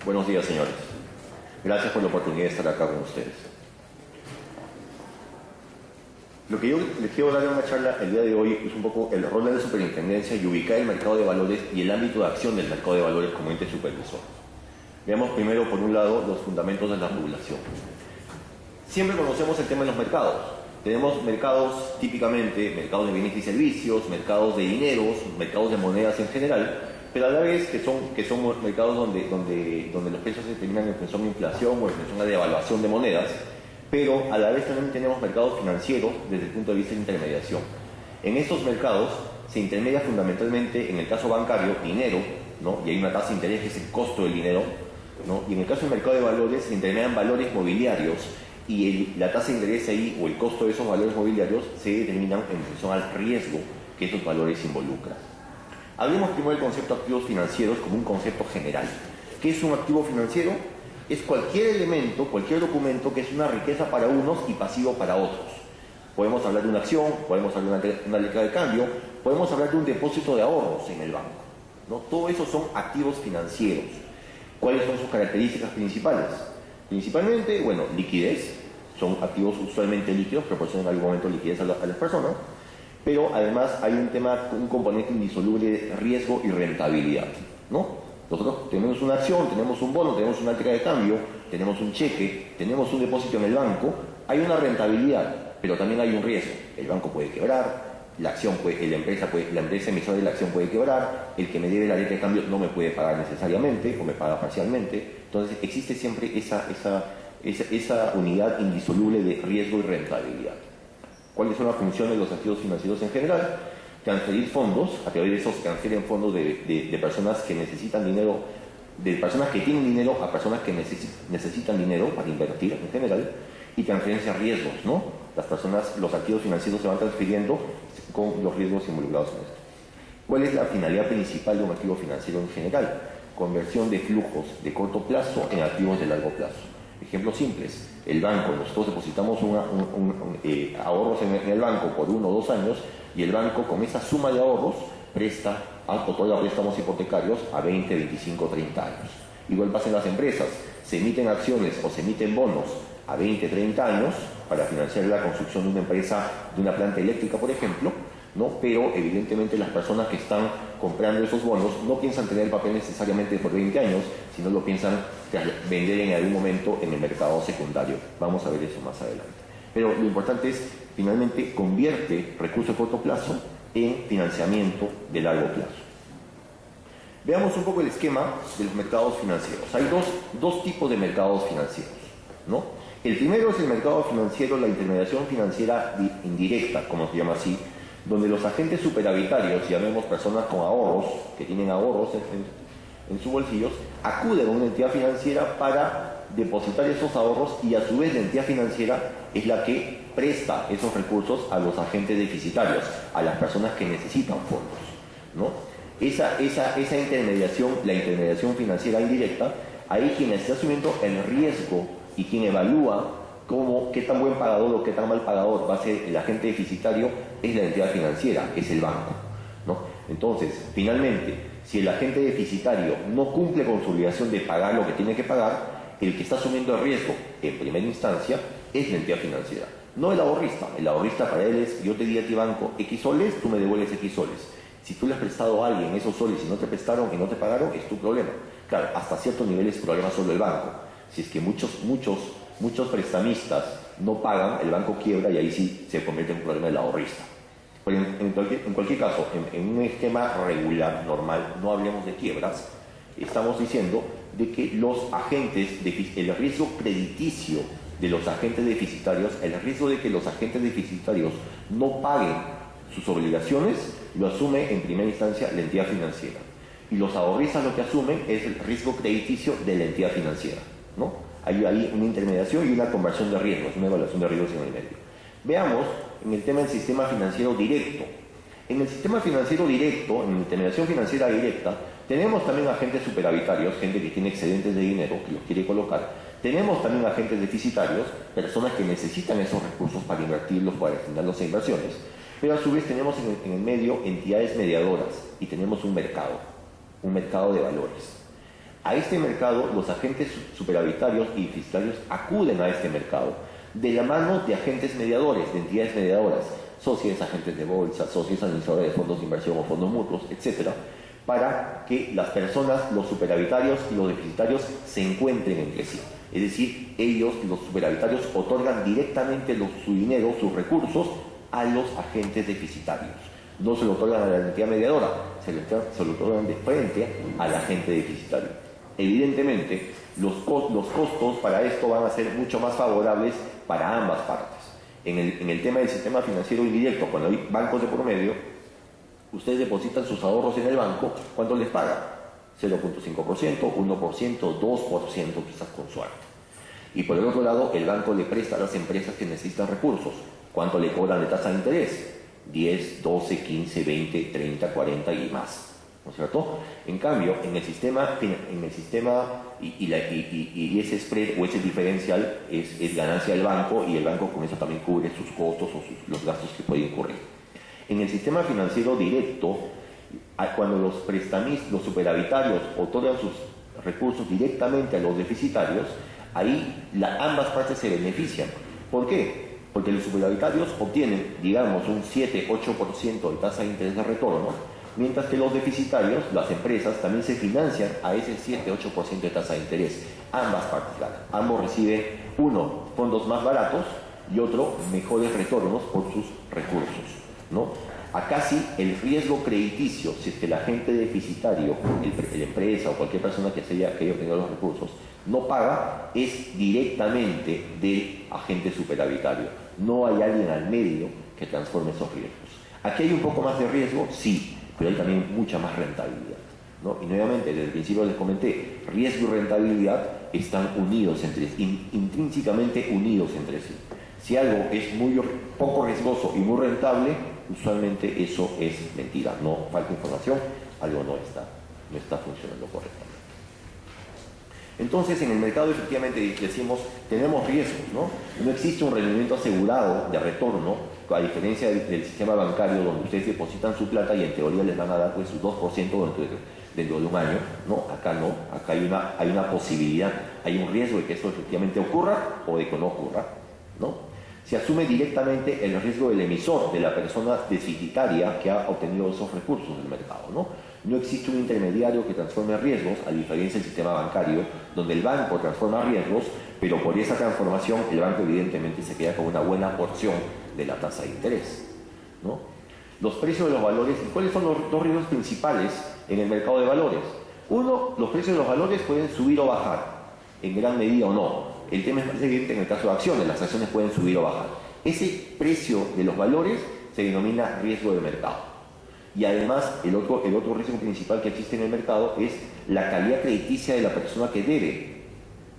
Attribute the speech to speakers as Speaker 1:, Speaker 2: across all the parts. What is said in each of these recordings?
Speaker 1: Buenos días, señores. Gracias por la oportunidad de estar acá con ustedes. Lo que yo les quiero dar en una charla el día de hoy es un poco el rol de la superintendencia y ubicar el mercado de valores y el ámbito de acción del mercado de valores como ente supervisor. Veamos primero, por un lado, los fundamentos de la regulación. Siempre conocemos el tema de los mercados. Tenemos mercados, típicamente, mercados de bienes y servicios, mercados de dineros, mercados de monedas en general, pero a la vez que son mercados donde los precios se determinan en función de inflación o en función de devaluación de monedas, pero a la vez también tenemos mercados financieros desde el punto de vista de intermediación. En estos mercados se intermedia fundamentalmente, en el caso bancario, dinero, ¿no? Y hay una tasa de interés que es el costo del dinero, ¿no? Y en el caso del mercado de valores se intermedian valores mobiliarios y la tasa de interés ahí o el costo de esos valores mobiliarios se determinan en función al riesgo que estos valores involucran. Hablemos primero del concepto de activos financieros como un concepto general. ¿Qué es un activo financiero? Es cualquier elemento, cualquier documento que es una riqueza para unos y pasivo para otros. Podemos hablar de una acción, podemos hablar de una letra de cambio, podemos hablar de un depósito de ahorros en el banco, ¿no? Todo eso son activos financieros. ¿Cuáles son sus características principales? Principalmente, bueno, liquidez. Son activos usualmente líquidos, proporcionan en algún momento liquidez a las personas. Pero además hay un componente indisoluble de riesgo y rentabilidad, ¿no? Nosotros tenemos una acción, tenemos un bono, tenemos una letra de cambio, tenemos un cheque, tenemos un depósito en el banco, hay una rentabilidad, pero también hay un riesgo. El banco puede quebrar, la empresa emisora de la acción puede quebrar, el que me debe la letra de cambio no me puede pagar necesariamente o me paga parcialmente. Entonces existe siempre esa unidad indisoluble de riesgo y rentabilidad. ¿Cuáles son las funciones de los activos financieros en general? Transferir fondos, a través de esos transfieren fondos de personas que necesitan dinero, de personas que tienen dinero a personas que necesitan dinero para invertir en general, y transferencia de riesgos, ¿no? Los activos financieros se van transfiriendo con los riesgos involucrados en esto. ¿Cuál es la finalidad principal de un activo financiero en general? Conversión de flujos de corto plazo en activos de largo plazo. Ejemplos simples: el banco, nosotros depositamos ahorros en el banco por 1 o 2 años y el banco con esa suma de ahorros otorga préstamos hipotecarios a 20, 25, 30 años. Igual pasa en las empresas, se emiten acciones o se emiten bonos a 20, 30 años para financiar la construcción de una empresa, de una planta eléctrica, por ejemplo, ¿no? Pero evidentemente las personas que están comprando esos bonos no piensan tener el papel necesariamente por 20 años, sino lo piensan vender en algún momento en el mercado secundario. Vamos a ver eso más adelante. Pero lo importante es, finalmente, convierte recursos a corto plazo en financiamiento de largo plazo. Veamos un poco el esquema de los mercados financieros. Hay dos tipos de mercados financieros, ¿no? El primero es el mercado financiero, la intermediación financiera indirecta, como se llama así, donde los agentes superavitarios, llamemos personas con ahorros, que tienen ahorros en sus bolsillos, acuden a una entidad financiera para depositar esos ahorros y a su vez la entidad financiera es la que presta esos recursos a los agentes deficitarios, a las personas que necesitan fondos, ¿no? Esa intermediación, la intermediación financiera indirecta, ahí quien está asumiendo el riesgo y quien evalúa qué tan buen pagador o qué tan mal pagador va a ser el agente deficitario es la entidad financiera, es el banco, ¿no? Entonces, finalmente, si el agente deficitario no cumple con su obligación de pagar lo que tiene que pagar, el que está asumiendo el riesgo en primera instancia es la entidad financiera, no el ahorrista. El ahorrista para él es: yo te di a ti banco X soles, tú me devuelves X soles. Si tú le has prestado a alguien esos soles y no te prestaron y no te pagaron, es tu problema. Claro, hasta cierto nivel es problema solo el banco. Si es que muchos prestamistas no pagan, el banco quiebra y ahí sí se convierte en un problema del ahorrista. Pero en cualquier caso, en un esquema regular, normal, no hablemos de quiebras, estamos diciendo de que el riesgo crediticio de los agentes deficitarios, el riesgo de que los agentes deficitarios no paguen sus obligaciones, lo asume en primera instancia la entidad financiera. Y los ahorristas lo que asumen es el riesgo crediticio de la entidad financiera, ¿no? Hay ahí una intermediación y una conversión de riesgos, una evaluación de riesgos en el medio. Veamos en el tema del sistema financiero directo. En el sistema financiero directo, en la intermediación financiera directa, tenemos también agentes superavitarios, gente que tiene excedentes de dinero, que los quiere colocar. Tenemos también agentes deficitarios, personas que necesitan esos recursos para invertirlos, para destinarlos a inversiones. Pero a su vez tenemos en el medio entidades mediadoras y tenemos un mercado de valores. A este mercado, los agentes superavitarios y deficitarios acuden a este mercado de la mano de agentes mediadores, de entidades mediadoras, socios, agentes de bolsa, socios administradores de fondos de inversión o fondos mutuos, etcétera, para que las personas, los superavitarios y los deficitarios se encuentren entre sí. Es decir, ellos, los superavitarios, otorgan directamente su dinero, sus recursos, a los agentes deficitarios. No se lo otorgan a la entidad mediadora, se lo otorgan de frente al agente deficitario. Evidentemente, los costos para esto van a ser mucho más favorables para ambas partes. En el tema del sistema financiero indirecto, cuando hay bancos de por medio, ustedes depositan sus ahorros en el banco, ¿cuánto les pagan? 0.5%, 1%, 2% quizás con suerte. Y por el otro lado, el banco le presta a las empresas que necesitan recursos. ¿Cuánto le cobran de tasa de interés? 10, 12, 15, 20, 30, 40 y más. ¿No es cierto? En cambio, en el sistema y ese spread o ese diferencial es ganancia del banco, y el banco con eso también cubre sus costos o los gastos que puede incurrir. En el sistema financiero directo, cuando los prestamistas, los superavitarios otorgan sus recursos directamente a los deficitarios, ahí ambas partes se benefician. ¿Por qué? Porque los superavitarios obtienen, digamos, un 7-8% de tasa de interés de retorno, mientras que los deficitarios, las empresas, también se financian a ese 7-8% de tasa de interés. Ambas partes ganan. Ambos reciben, uno, fondos más baratos y otro, mejores retornos por sus recursos, ¿no? Acá sí, el riesgo crediticio, si es que el agente deficitario, la empresa o cualquier persona que haya obtenido los recursos, no paga, es directamente del agente superavitario. No hay alguien al medio que transforme esos riesgos. Aquí hay un poco más de riesgo, sí, pero hay también mucha más rentabilidad, ¿no? Y nuevamente, desde el principio les comenté, riesgo y rentabilidad están unidos entre sí, intrínsecamente unidos entre sí. Si algo es muy poco riesgoso y muy rentable, usualmente eso es mentira, no falta información, algo no está funcionando correctamente. Entonces, en el mercado efectivamente decimos, tenemos riesgos, ¿no? No existe un rendimiento asegurado de retorno, a diferencia del sistema bancario, donde ustedes depositan su plata y en teoría les van a dar pues su 2% dentro de un año, ¿no? Acá no, acá hay una posibilidad, hay un riesgo de que eso efectivamente ocurra o de que no ocurra, ¿no? Se asume directamente el riesgo del emisor, de la persona deficitaria que ha obtenido esos recursos del mercado, ¿no? No existe un intermediario que transforme riesgos, a diferencia del sistema bancario, donde el banco transforma riesgos, pero por esa transformación el banco evidentemente se queda con una buena porción de la tasa de interés, ¿no? Los precios de los valores, ¿y cuáles son los dos riesgos principales en el mercado de valores? Uno, los precios de los valores pueden subir o bajar, en gran medida o no. El tema es más evidente en el caso de acciones, las acciones pueden subir o bajar. Ese precio de los valores se denomina riesgo de mercado. Y además, el otro riesgo principal que existe en el mercado es la calidad crediticia de la persona que debe,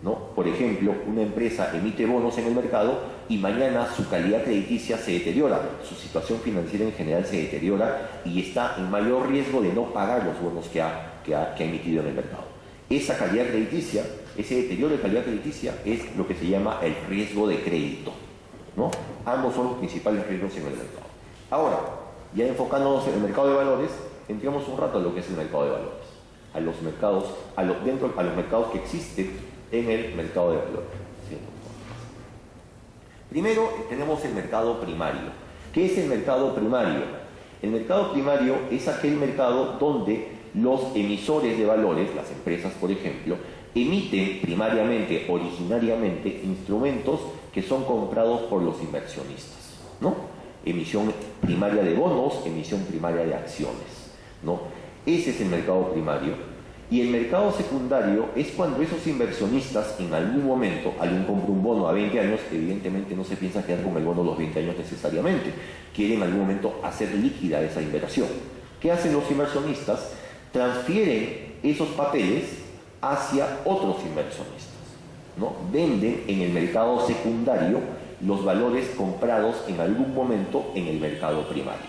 Speaker 1: ¿no? Por ejemplo, una empresa emite bonos en el mercado y mañana su calidad crediticia se deteriora, su situación financiera en general se deteriora y está en mayor riesgo de no pagar los bonos que ha emitido en el mercado. Esa calidad crediticia, ese deterioro de calidad crediticia es lo que se llama el riesgo de crédito, ¿no? Ambos son los principales riesgos en el mercado. Ahora, ya enfocándonos en el mercado de valores, entremos un rato a lo que es el mercado de valores, a los mercados que existen en el mercado de valores. ¿Sí? Primero tenemos el mercado primario. ¿Qué es el mercado primario? El mercado primario es aquel mercado donde los emisores de valores, las empresas por ejemplo, emiten primariamente, originariamente, instrumentos que son comprados por los inversionistas, ¿no? Emisión primaria de bonos, emisión primaria de acciones, ¿no? Ese es el mercado primario. Y el mercado secundario es cuando esos inversionistas en algún momento, alguien compra un bono a 20 años, evidentemente no se piensa quedar con el bono los 20 años necesariamente, quieren en algún momento hacer líquida esa inversión. ¿Qué hacen los inversionistas? Transfieren esos papeles hacia otros inversionistas, ¿no? Venden en el mercado secundario los valores comprados en algún momento en el mercado primario.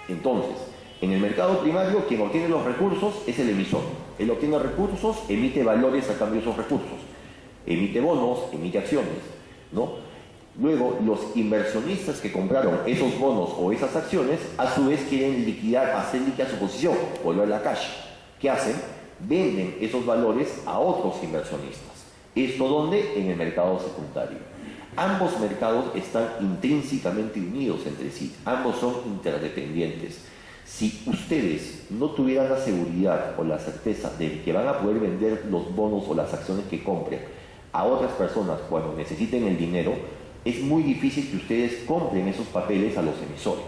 Speaker 1: Entonces, en el mercado primario, quien obtiene los recursos es el emisor. Él obtiene recursos, emite valores a cambio de esos recursos. Emite bonos, emite acciones, ¿no? Luego, los inversionistas que compraron esos bonos o esas acciones, a su vez quieren liquidar, hacer líquida su posición, volverla a cash. ¿Qué hacen? venden esos valores a otros inversionistas. ¿Esto dónde? En el mercado secundario. Ambos mercados están intrínsecamente unidos entre sí, ambos son interdependientes. Si ustedes no tuvieran la seguridad o la certeza de que van a poder vender los bonos o las acciones que compren a otras personas cuando necesiten el dinero, es muy difícil que ustedes compren esos papeles a los emisores,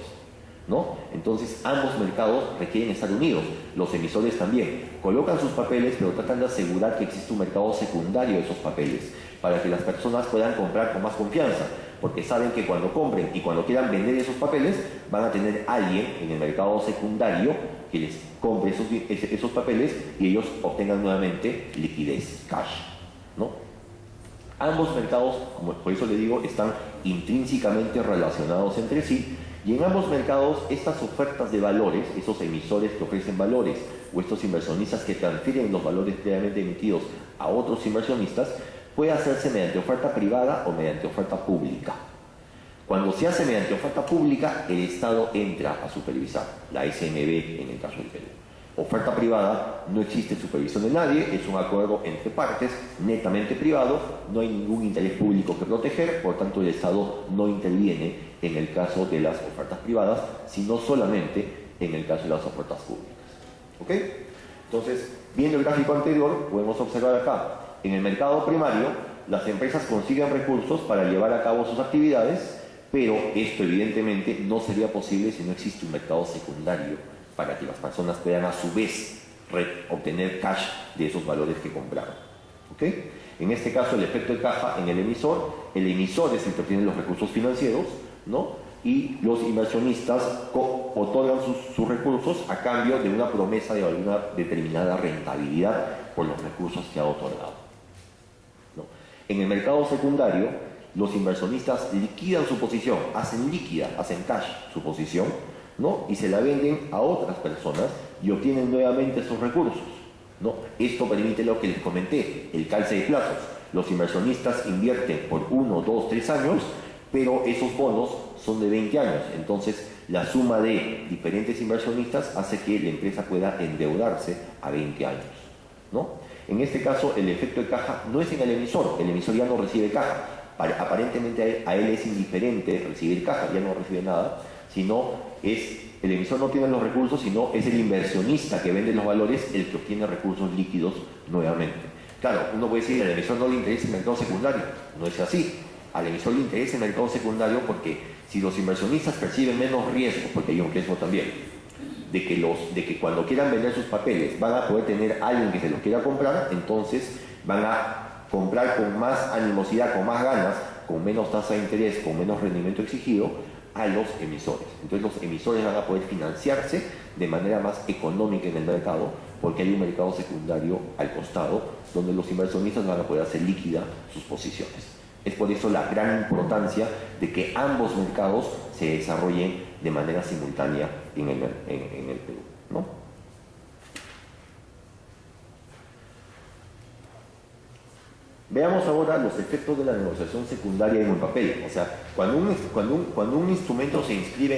Speaker 1: ¿no? Entonces ambos mercados requieren estar unidos. Los emisores también colocan sus papeles, pero tratan de asegurar que existe un mercado secundario de esos papeles para que las personas puedan comprar con más confianza, porque saben que cuando compren y cuando quieran vender esos papeles van a tener alguien en el mercado secundario que les compre esos papeles y ellos obtengan nuevamente liquidez, cash, ¿no? Ambos mercados, como por eso le digo, están intrínsecamente relacionados entre sí, y en ambos mercados estas ofertas de valores, esos emisores que ofrecen valores o estos inversionistas que transfieren los valores previamente emitidos a otros inversionistas, puede hacerse mediante oferta privada o mediante oferta pública. Cuando se hace mediante oferta pública, el Estado entra a supervisar, la SNB en el caso del Perú. Oferta privada, no existe supervisión de nadie, es un acuerdo entre partes, netamente privado, no hay ningún interés público que proteger, por tanto el Estado no interviene en el caso de las ofertas privadas, sino solamente en el caso de las ofertas públicas. ¿Ok? Entonces, viendo el gráfico anterior, podemos observar acá, en el mercado primario, las empresas consiguen recursos para llevar a cabo sus actividades, pero esto evidentemente no sería posible si no existe un mercado secundario, para que las personas puedan a su vez obtener cash de esos valores que compraron. ¿Ok? En este caso el efecto de caja en el emisor es el que obtiene los recursos financieros, ¿no? Y los inversionistas otorgan sus recursos a cambio de una promesa de alguna determinada rentabilidad por los recursos que ha otorgado, ¿no? En el mercado secundario, los inversionistas liquidan su posición, hacen cash su posición, ¿no? Y se la venden a otras personas y obtienen nuevamente esos recursos, ¿no? Esto permite lo que les comenté, el calce de plazos. Los inversionistas invierten por 1, 2, 3 años, pero esos bonos son de 20 años. Entonces, la suma de diferentes inversionistas hace que la empresa pueda endeudarse a 20 años, ¿no? En este caso, el efecto de caja no es en el emisor ya no recibe caja. Aparentemente a él es indiferente recibir caja, ya no recibe nada, sino el emisor no tiene los recursos, sino es el inversionista que vende los valores el que obtiene recursos líquidos nuevamente. Claro, uno puede decir, al emisor no le interesa el mercado secundario. No es así. Al emisor le interesa el mercado secundario porque si los inversionistas perciben menos riesgo, porque hay un riesgo también, de que cuando quieran vender sus papeles van a poder tener a alguien que se los quiera comprar, entonces van a comprar con más animosidad, con más ganas, con menos tasa de interés, con menos rendimiento exigido, a los emisores. Entonces los emisores van a poder financiarse de manera más económica en el mercado porque hay un mercado secundario al costado donde los inversionistas van a poder hacer líquida sus posiciones. Es por eso la gran importancia de que ambos mercados se desarrollen de manera simultánea en el Perú, ¿no? Veamos ahora los efectos de la negociación secundaria en un papel. O sea, cuando un instrumento se inscribe,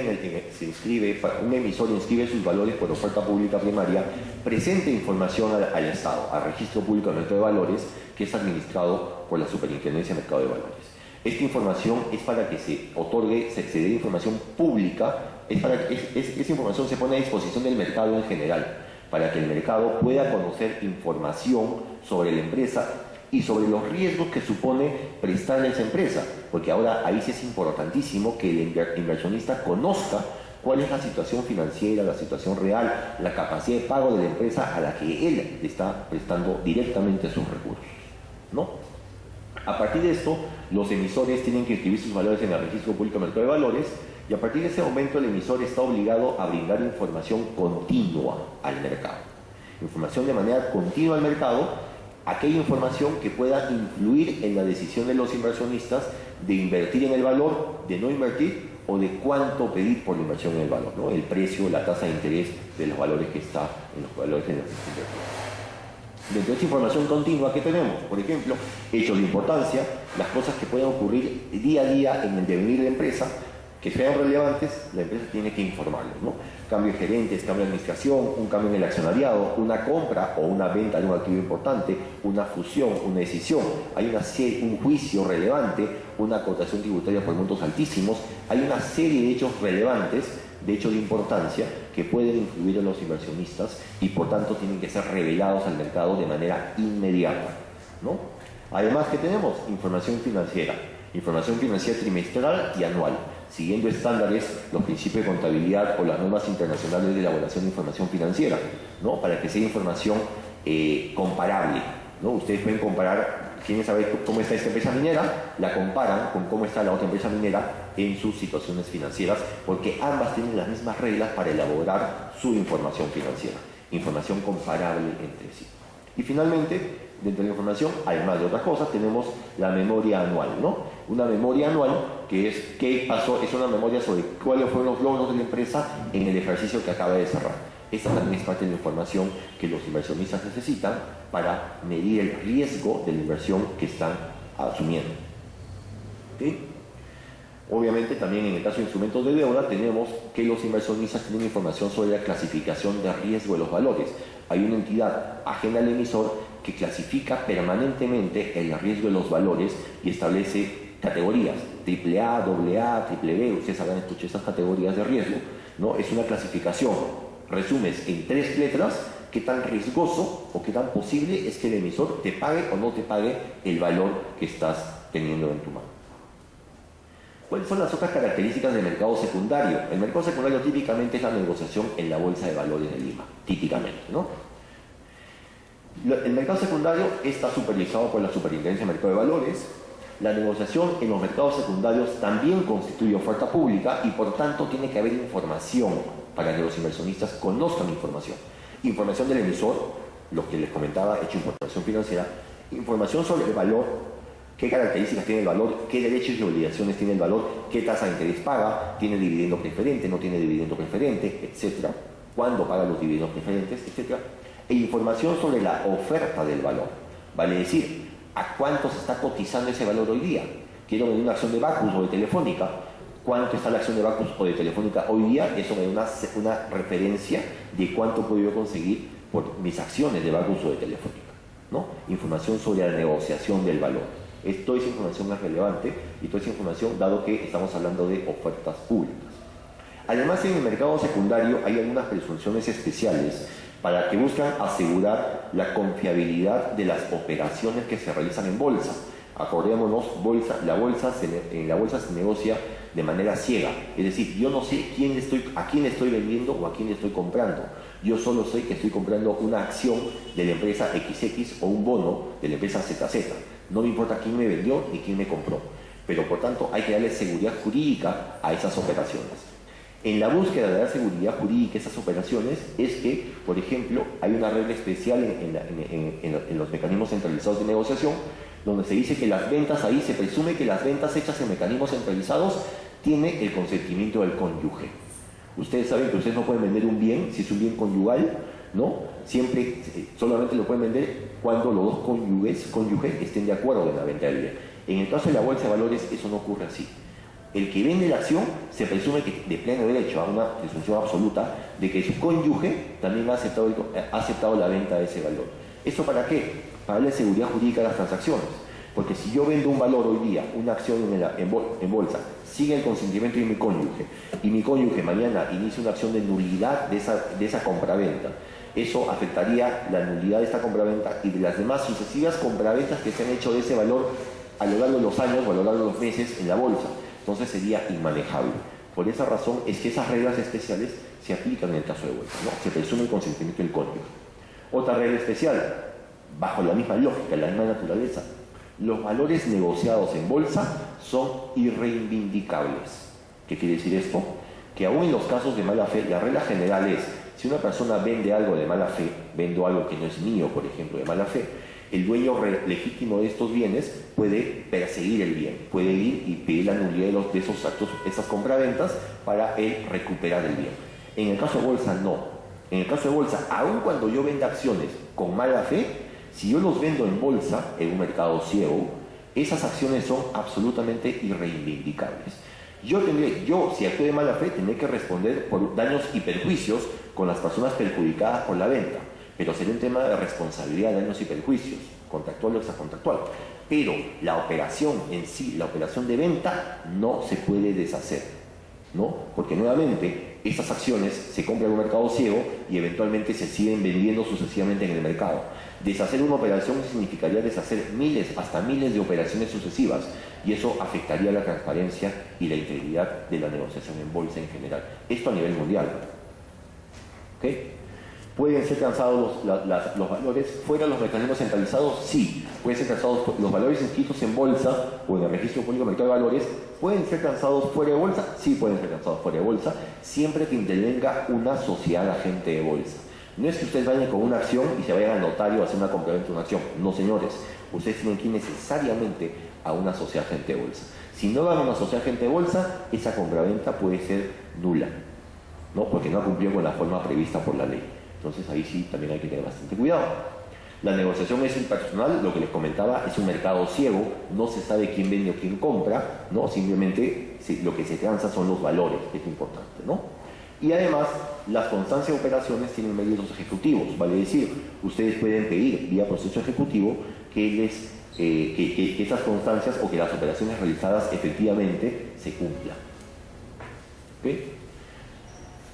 Speaker 1: un emisor inscribe sus valores por oferta pública primaria, presenta información al Estado, al Registro Público de Mercado de Valores, que es administrado por la Superintendencia de Mercado de Valores. Esta información es para que se otorgue, se dé información pública, esa información se pone a disposición del mercado en general, para que el mercado pueda conocer información sobre la empresa y sobre los riesgos que supone prestarle a esa empresa, porque ahora ahí sí es importantísimo que el inversionista conozca cuál es la situación financiera, la situación real, la capacidad de pago de la empresa a la que él le está prestando directamente sus recursos, ¿no? A partir de esto, los emisores tienen que inscribir sus valores en el Registro Público de Mercado de Valores y a partir de ese momento el emisor está obligado a brindar información continua al mercado. Información de manera continua al mercado, aquella información que pueda influir en la decisión de los inversionistas de invertir en el valor, de no invertir o de cuánto pedir por la inversión en el valor, ¿no? El precio, la tasa de interés de los valores que está en los valores de las inversiones. Dentro de esta información continua que tenemos, por ejemplo, hechos de importancia, las cosas que pueden ocurrir día a día en el devenir de la empresa, que sean relevantes, la empresa tiene que informarlos, ¿no? Cambio de gerentes, cambio de administración, un cambio en el accionariado, una compra o una venta de un activo importante, una fusión, una decisión, hay un juicio relevante, una cotación tributaria por montos altísimos, hay una serie de hechos relevantes, de hechos de importancia, que pueden influir en los inversionistas y por tanto tienen que ser revelados al mercado de manera inmediata, ¿no? Además, ¿qué tenemos? Información financiera trimestral y anual, siguiendo estándares, los principios de contabilidad o las normas internacionales de elaboración de información financiera, ¿no? Para que sea información comparable, ¿no? Ustedes pueden comparar, quieren saber cómo está esta empresa minera, la comparan con cómo está la otra empresa minera en sus situaciones financieras, porque ambas tienen las mismas reglas para elaborar su información financiera, información comparable entre sí. Y finalmente, dentro de la información, además de otras cosas, tenemos la memoria anual, ¿no? Una memoria anual que es qué pasó, es una memoria sobre cuáles fueron los logros de la empresa en el ejercicio que acaba de cerrar. Esta también es parte de la información que los inversionistas necesitan para medir el riesgo de la inversión que están asumiendo. ¿Sí? Obviamente también en el caso de instrumentos de deuda tenemos que los inversionistas tienen información sobre la clasificación de riesgo de los valores. Hay una entidad ajena al emisor que clasifica permanentemente el riesgo de los valores y establece categorías, AAA, AA, BBB, ustedes habrán escuchado esas categorías de riesgo, ¿no? Es una clasificación, resumes en 3 letras qué tan riesgoso o qué tan posible es que el emisor te pague o no te pague el valor que estás teniendo en tu mano. ¿Cuáles son las otras características del mercado secundario? El mercado secundario típicamente es la negociación en la Bolsa de Valores de Lima, típicamente, ¿no? El mercado secundario está supervisado por la Superintendencia de Mercado de Valores. La negociación en los mercados secundarios también constituye oferta pública y por tanto tiene que haber información para que los inversionistas conozcan información. Información del emisor, lo que les comentaba, hecho información financiera, información sobre el valor, qué características tiene el valor, qué derechos y obligaciones tiene el valor, qué tasa de interés paga, tiene dividendo preferente, no tiene dividendo preferente, etcétera, cuándo paga los dividendos preferentes, etcétera, e información sobre la oferta del valor, vale decir, a cuánto se está cotizando ese valor hoy día. Quiero vender una acción de Bacus o de Telefónica, cuánto está la acción de Bacus o de Telefónica hoy día, eso me da una referencia de cuánto puedo yo conseguir por mis acciones de Bacus o de Telefónica, ¿no? Información sobre la negociación del valor. Toda esa información es relevante y toda esa información, dado que estamos hablando de ofertas públicas. Además, en el mercado secundario hay algunas presunciones especiales para que buscan asegurar la confiabilidad de las operaciones que se realizan en bolsa. Acordémonos, en la bolsa se negocia de manera ciega, es decir, yo no sé a quién estoy vendiendo o a quién estoy comprando. Yo solo sé que estoy comprando una acción de la empresa XX o un bono de la empresa ZZ. No me importa quién me vendió ni quién me compró, pero por tanto hay que darle seguridad jurídica a esas operaciones. En la búsqueda de dar seguridad jurídica a esas operaciones es que, por ejemplo, hay una regla especial en los mecanismos centralizados de negociación, donde se dice que las ventas, ahí se presume que las ventas hechas en mecanismos centralizados tienen el consentimiento del cónyuge. Ustedes saben que ustedes no pueden vender un bien si es un bien conyugal, ¿no? Siempre, solamente lo pueden vender cuando los dos cónyuges estén de acuerdo en la venta del bien. En el caso de la bolsa de valores eso no ocurre así. El que vende la acción se presume que de pleno derecho, a una presunción absoluta, de que su cónyuge también ha aceptado la venta de ese valor. ¿Eso para qué? Para darle seguridad jurídica a las transacciones. Porque si yo vendo un valor hoy día, una acción en bolsa, sigue el consentimiento de mi cónyuge, y mi cónyuge mañana inicia una acción de nulidad de esa compraventa, eso afectaría la nulidad de esta compraventa y de las demás sucesivas compraventas que se han hecho de ese valor a lo largo de los años o a lo largo de los meses en la bolsa. Entonces sería inmanejable. Por esa razón es que esas reglas especiales se aplican en el caso de bolsa, ¿no? Se presume el consentimiento del cónyuge. Otra regla especial, bajo la misma lógica, la misma naturaleza, los valores negociados en bolsa son irreivindicables. ¿Qué quiere decir esto? Que aún en los casos de mala fe, la regla general es, si una persona vende algo de mala fe, vendo algo que no es mío, por ejemplo, de mala fe, el dueño legítimo de estos bienes puede perseguir el bien, puede ir y pedir la nulidad de esos actos, esas compraventas, para él recuperar el bien. En el caso de bolsa, no. En el caso de bolsa, aun cuando yo venda acciones con mala fe, si yo los vendo en bolsa, en un mercado ciego, esas acciones son absolutamente irreivindicables. Yo, si actúo de mala fe, tendré que responder por daños y perjuicios con las personas perjudicadas por la venta. Pero sería un tema de responsabilidad, daños y perjuicios, contractual o extracontractual. Pero la operación en sí, la operación de venta, no se puede deshacer, ¿no? Porque nuevamente, estas acciones se compran en un mercado ciego y eventualmente se siguen vendiendo sucesivamente en el mercado. Deshacer una operación significaría deshacer miles, hasta miles de operaciones sucesivas, y eso afectaría la transparencia y la integridad de la negociación en bolsa en general. Esto a nivel mundial. ¿Ok? ¿Pueden ser transados los valores fuera de los mecanismos centralizados? Sí. ¿Pueden ser transados los valores inscritos en bolsa o en el registro público de mercado de valores? ¿Pueden ser transados fuera de bolsa? Sí, pueden ser transados fuera de bolsa, siempre que intervenga una sociedad agente de bolsa. No es que ustedes vayan con una acción y se vayan al notario a hacer una compraventa de una acción. No, señores. Ustedes tienen que ir necesariamente a una sociedad agente de bolsa. Si no van a una sociedad agente de bolsa, esa compraventa puede ser nula, ¿no? Porque no ha cumplido con la forma prevista por la ley. Entonces ahí sí también hay que tener bastante cuidado. La negociación es impersonal, lo que les comentaba, es un mercado ciego, no se sabe quién vende o quién compra, ¿no? Simplemente lo que se transa son los valores, que es importante, ¿no? Y además, las constancias de operaciones tienen medios ejecutivos, vale decir, ustedes pueden pedir vía proceso ejecutivo que esas constancias o que las operaciones realizadas efectivamente se cumplan. ¿Okay?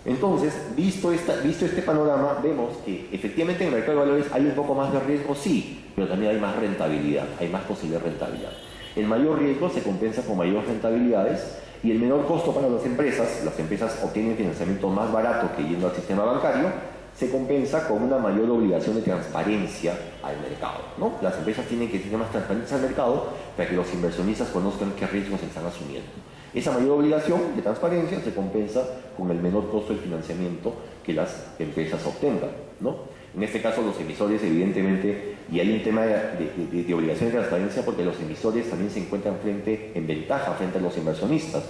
Speaker 1: Entonces, visto este panorama, vemos que efectivamente en el mercado de valores hay un poco más de riesgo, sí, pero también hay más rentabilidad, hay más posibilidad de rentabilidad. El mayor riesgo se compensa con mayores rentabilidades y el menor costo para las empresas obtienen financiamiento más barato que yendo al sistema bancario, se compensa con una mayor obligación de transparencia al mercado, ¿no? Las empresas tienen que tener más transparencia al mercado para que los inversionistas conozcan qué riesgos se están asumiendo. Esa mayor obligación de transparencia se compensa con el menor costo del financiamiento que las empresas obtengan, ¿no? En este caso los emisores evidentemente, y hay un tema de obligación de transparencia porque los emisores también se encuentran en ventaja frente a los inversionistas,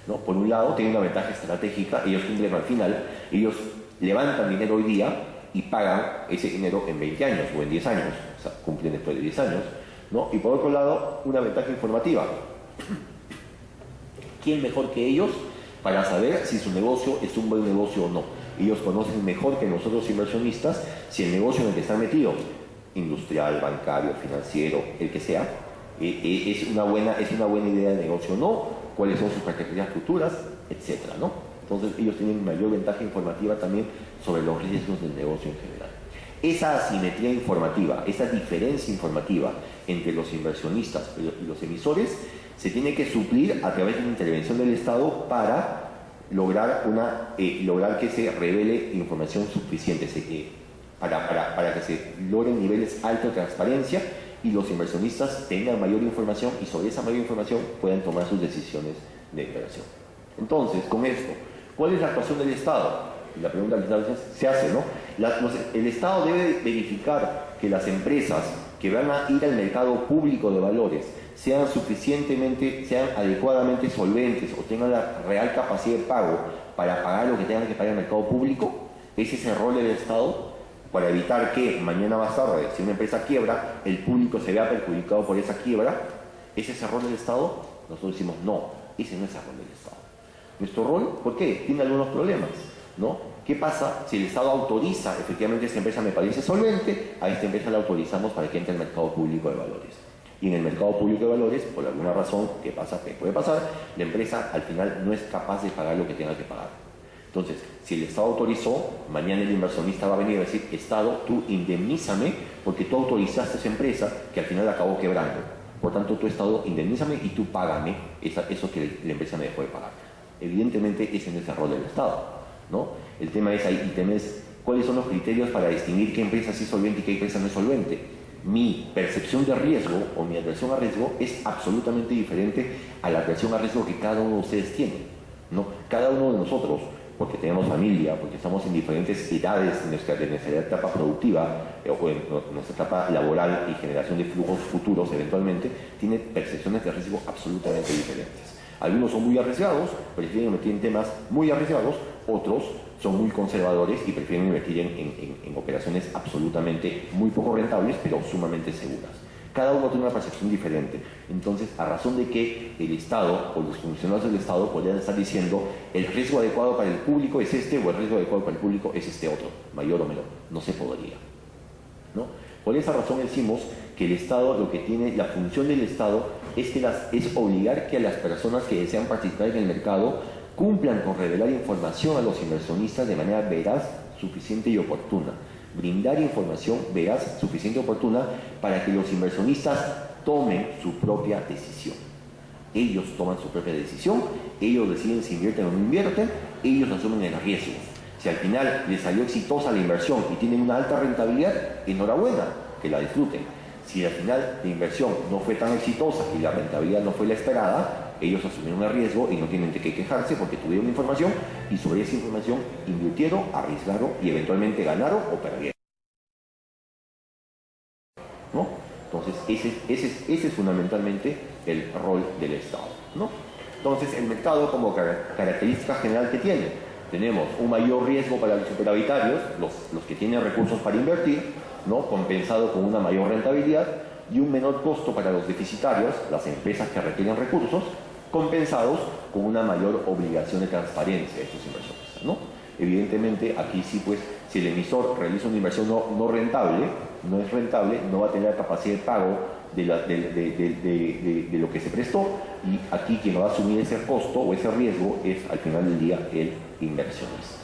Speaker 1: ¿no? Por un lado tienen una ventaja estratégica, ellos cumplen al final, ellos levantan dinero hoy día y pagan ese dinero en 20 años o en 10 años, o sea, cumplen después de 10 años, ¿no? Y por otro lado, una ventaja informativa. ¿Quién mejor que ellos para saber si su negocio es un buen negocio o no? Ellos conocen mejor que nosotros inversionistas si el negocio en el que están metidos, industrial, bancario, financiero, el que sea, es una buena idea de negocio o no, cuáles son sus perspectivas futuras, etcétera, ¿no? Entonces ellos tienen mayor ventaja informativa también sobre los riesgos del negocio en general. Esa asimetría informativa, esa diferencia informativa entre los inversionistas y los emisores se tiene que suplir a través de una intervención del Estado para lograr que se revele información suficiente, para que se logren niveles altos de transparencia y los inversionistas tengan mayor información y sobre esa mayor información puedan tomar sus decisiones de inversión. Entonces, con esto, ¿cuál es la actuación del Estado? La pregunta que se hace, ¿no? El Estado debe verificar que las empresas que van a ir al mercado público de valores sean adecuadamente solventes o tengan la real capacidad de pago para pagar lo que tengan que pagar en el mercado público. Ese es el rol del Estado para evitar que mañana más tarde, si una empresa quiebra, el público se vea perjudicado por esa quiebra. ¿Ese es el rol del Estado? Nosotros decimos no, ese no es el rol del Estado. Nuestro rol, ¿por qué? Tiene algunos problemas, ¿no? ¿Qué pasa si el Estado autoriza, efectivamente esta empresa me parece solvente, a esta empresa la autorizamos para que entre al mercado público de valores? Y en el mercado público de valores, por alguna razón, ¿qué puede pasar? La empresa al final no es capaz de pagar lo que tenga que pagar. Entonces, si el Estado autorizó, mañana el inversionista va a venir a decir, Estado, tú indemnízame porque tú autorizaste a esa empresa que al final acabó quebrando. Por tanto, tú, Estado, indemnízame y tú págame eso que la empresa me dejó de pagar. Evidentemente, ese no es el rol del Estado, ¿no? El tema es ahí, ¿cuáles son los criterios para distinguir qué empresa sí es solvente y qué empresa no es solvente? Mi percepción de riesgo o mi adversión a riesgo es absolutamente diferente a la adversión a riesgo que cada uno de ustedes tiene, ¿no? Cada uno de nosotros, porque tenemos familia, porque estamos en diferentes edades de nuestra etapa productiva o en nuestra etapa laboral y generación de flujos futuros eventualmente, tiene percepciones de riesgo absolutamente diferentes. Algunos son muy arriesgados, prefieren invertir en temas muy arriesgados, otros son muy conservadores y prefieren invertir en operaciones absolutamente muy poco rentables, pero sumamente seguras. Cada uno tiene una percepción diferente. Entonces, a razón de que el Estado o los funcionarios del Estado podrían estar diciendo el riesgo adecuado para el público es este o el riesgo adecuado para el público es este otro, mayor o menor, no se podría, ¿no? Por esa razón decimos que el Estado, lo que tiene, la función del Estado es obligar que a las personas que desean participar en el mercado cumplan con revelar información a los inversionistas de manera veraz, suficiente y oportuna. Brindar información veraz, suficiente y oportuna para que los inversionistas tomen su propia decisión. Ellos toman su propia decisión, ellos deciden si invierten o no invierten, ellos asumen el riesgo. Si al final les salió exitosa la inversión y tienen una alta rentabilidad, enhorabuena, que la disfruten. Si al final la inversión no fue tan exitosa y la rentabilidad no fue la esperada, ellos asumieron el riesgo y no tienen de qué quejarse porque tuvieron información y sobre esa información invirtieron, arriesgaron y eventualmente ganaron o perdieron, ¿no? Entonces ese es fundamentalmente el rol del Estado, ¿no? Entonces el mercado como característica general que tiene, tenemos un mayor riesgo para los superavitarios, los que tienen recursos para invertir, ¿no? Compensado con una mayor rentabilidad, y un menor costo para los deficitarios, las empresas que requieren recursos, compensados con una mayor obligación de transparencia de estos inversionistas, ¿no? Evidentemente, aquí sí, pues, si el emisor realiza una inversión no es rentable, no va a tener la capacidad de pago de lo que se prestó, y aquí quien va a asumir ese costo o ese riesgo es, al final del día, el inversionista.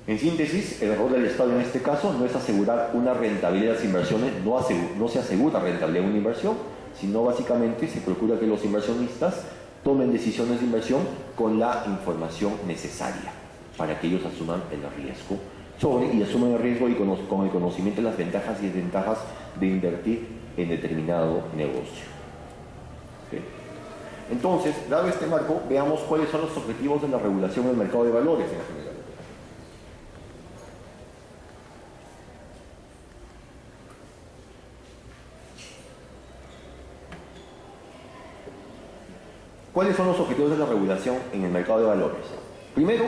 Speaker 1: En síntesis, el rol del Estado en este caso no es asegurar una rentabilidad de las inversiones, no se asegura rentabilidad de una inversión, sino básicamente se procura que los inversionistas tomen decisiones de inversión con la información necesaria para que ellos asuman el riesgo y asuman el riesgo y con el conocimiento de las ventajas y desventajas de invertir en determinado negocio. ¿Okay? Entonces, dado este marco, veamos cuáles son los objetivos de la regulación del mercado de valores en general. ¿Cuáles son los objetivos de la regulación en el mercado de valores? Primero,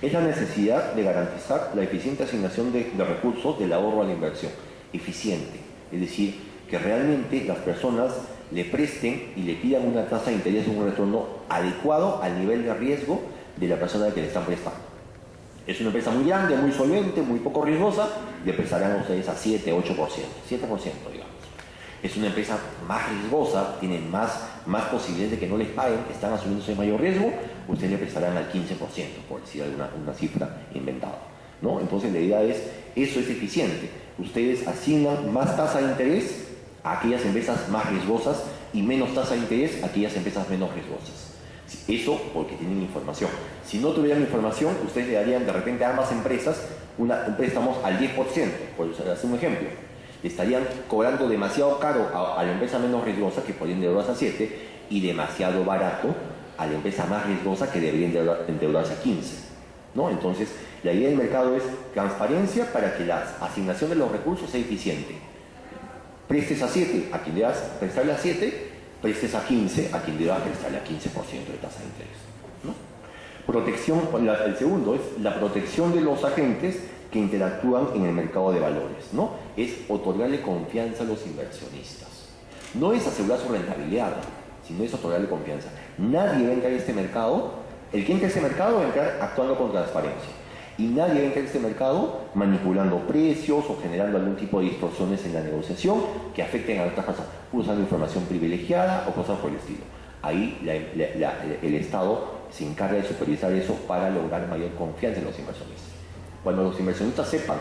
Speaker 1: es la necesidad de garantizar la eficiente asignación de recursos del ahorro a la inversión. Eficiente, es decir, que realmente las personas le presten y le pidan una tasa de interés o un retorno adecuado al nivel de riesgo de la persona a la que le están prestando. Es una empresa muy grande, muy solvente, muy poco riesgosa, le prestarán a ustedes a 7, 8%, 7%, digamos. Es una empresa más riesgosa, tiene más posibilidades de que no les paguen, están asumiendo ese mayor riesgo, ustedes le prestarán al 15%, por decir una cifra inventada, ¿no? Entonces la idea es, eso es eficiente. Ustedes asignan más tasa de interés a aquellas empresas más riesgosas y menos tasa de interés a aquellas empresas menos riesgosas. Eso porque tienen información. Si no tuvieran información, ustedes le darían de repente a ambas empresas un préstamo al 10%, por hacer un ejemplo. Le estarían cobrando demasiado caro a la empresa menos riesgosa, que podría endeudarse a 7, y demasiado barato a la empresa más riesgosa, que debería endeudarse a 15, ¿no? Entonces, la idea del mercado es transparencia para que la asignación de los recursos sea eficiente. Prestes a 7 a quien debas prestarle a 7, prestes a 15 a quien debas prestarle a 15% de tasa de interés, ¿no? Protección, el segundo es la protección de los agentes que interactúan en el mercado de valores, ¿no? Es otorgarle confianza a los inversionistas. No es asegurar su rentabilidad, sino es otorgarle confianza. Nadie va a entrar a este mercado, el que entre a este mercado va a entrar actuando con transparencia. Y nadie va a entrar a este mercado manipulando precios o generando algún tipo de distorsiones en la negociación que afecten a otras personas, usando información privilegiada o cosas por el estilo. Ahí el Estado se encarga de supervisar eso para lograr mayor confianza en los inversionistas. Cuando los inversionistas sepan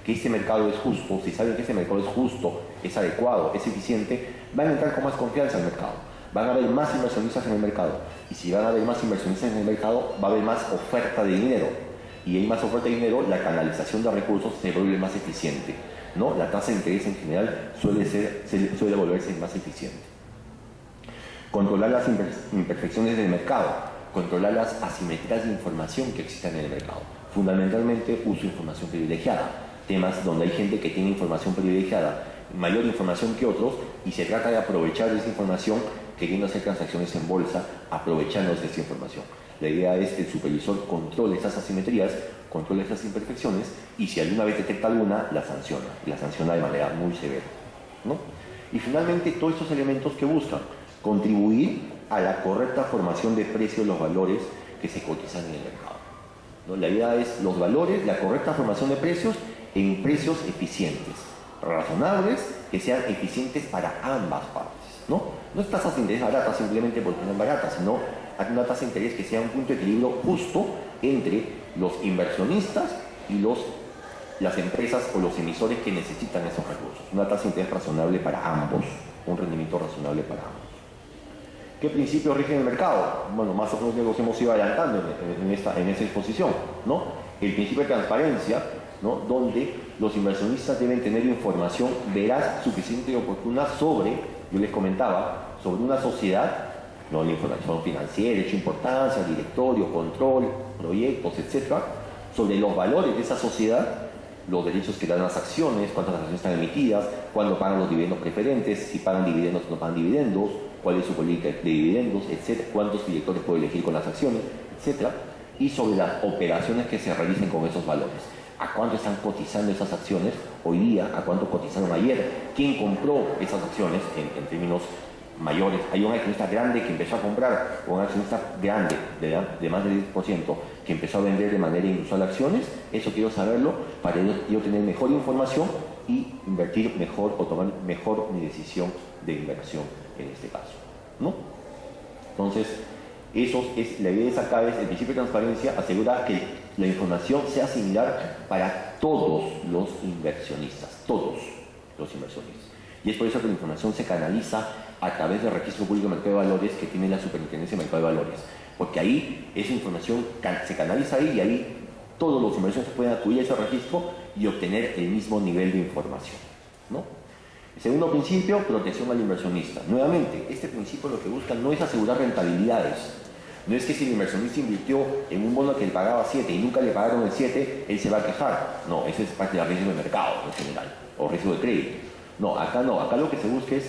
Speaker 1: que este mercado es justo, si saben que este mercado es justo, es adecuado, es eficiente, van a entrar con más confianza al mercado. Van a haber más inversionistas en el mercado. Y si van a haber más inversionistas en el mercado, va a haber más oferta de dinero. Y hay más oferta de dinero, la canalización de recursos se vuelve más eficiente, ¿no? La tasa de interés en general suele volverse más eficiente. Controlar las imperfecciones del mercado, controlar las asimetrías de información que existan en el mercado. Fundamentalmente, uso de información privilegiada. Temas donde hay gente que tiene información privilegiada, mayor información que otros, y se trata de aprovechar esa información queriendo hacer transacciones en bolsa, aprovechándose de esa información. La idea es que el supervisor controle esas asimetrías, controle esas imperfecciones, y si alguna vez detecta alguna, la sanciona de manera muy severa. ¿no? Y finalmente, todos estos elementos que buscan contribuir a la correcta formación de precios de los valores que se cotizan en el mercado, ¿no? La idea es los valores, la correcta formación de precios en precios eficientes, razonables, que sean eficientes para ambas partes, ¿no? No es tasas de interés baratas simplemente porque sean baratas, sino una tasa de interés que sea un punto de equilibrio justo entre los inversionistas y las empresas o los emisores que necesitan esos recursos. Una tasa de interés razonable para ambos, un rendimiento razonable para ambos. ¿Qué principios rigen el mercado? Bueno, más o menos los hemos ido adelantando en esa exposición, ¿no? El principio de transparencia, ¿no? Donde los inversionistas deben tener información veraz, suficiente y oportuna sobre, yo les comentaba, sobre una sociedad, ¿no? La información financiera, hecho importancia, directorio, control, proyectos, etc. Sobre los valores de esa sociedad, los derechos que dan las acciones, cuántas acciones están emitidas, cuándo pagan los dividendos preferentes, si pagan dividendos o no pagan dividendos, cuál es su política de dividendos, etc., cuántos directores puede elegir con las acciones, etc., y sobre las operaciones que se realicen con esos valores. ¿A cuánto están cotizando esas acciones hoy día? ¿A cuánto cotizaron ayer? ¿Quién compró esas acciones en términos mayores? Hay un accionista grande que empezó a comprar, o un accionista grande de más del 10% que empezó a vender de manera inusual acciones. Eso quiero saberlo para yo tener mejor información y invertir mejor o tomar mejor mi decisión de inversión en este caso, ¿no? Entonces, la idea de acá es el principio de transparencia, asegura que la información sea similar para todos los inversionistas, y es por eso que la información se canaliza a través del registro público de mercado de valores que tiene la Superintendencia de Mercado de Valores, porque ahí esa información se canaliza ahí y ahí todos los inversionistas pueden acudir a ese registro y obtener el mismo nivel de información, ¿no? El segundo principio, protección al inversionista. Nuevamente, este principio lo que busca no es asegurar rentabilidades. No es que si el inversionista invirtió en un bono que le pagaba 7 y nunca le pagaron el 7, él se va a quejar. No, ese es parte del riesgo de mercado en general, o riesgo de crédito. No, acá lo que se busca es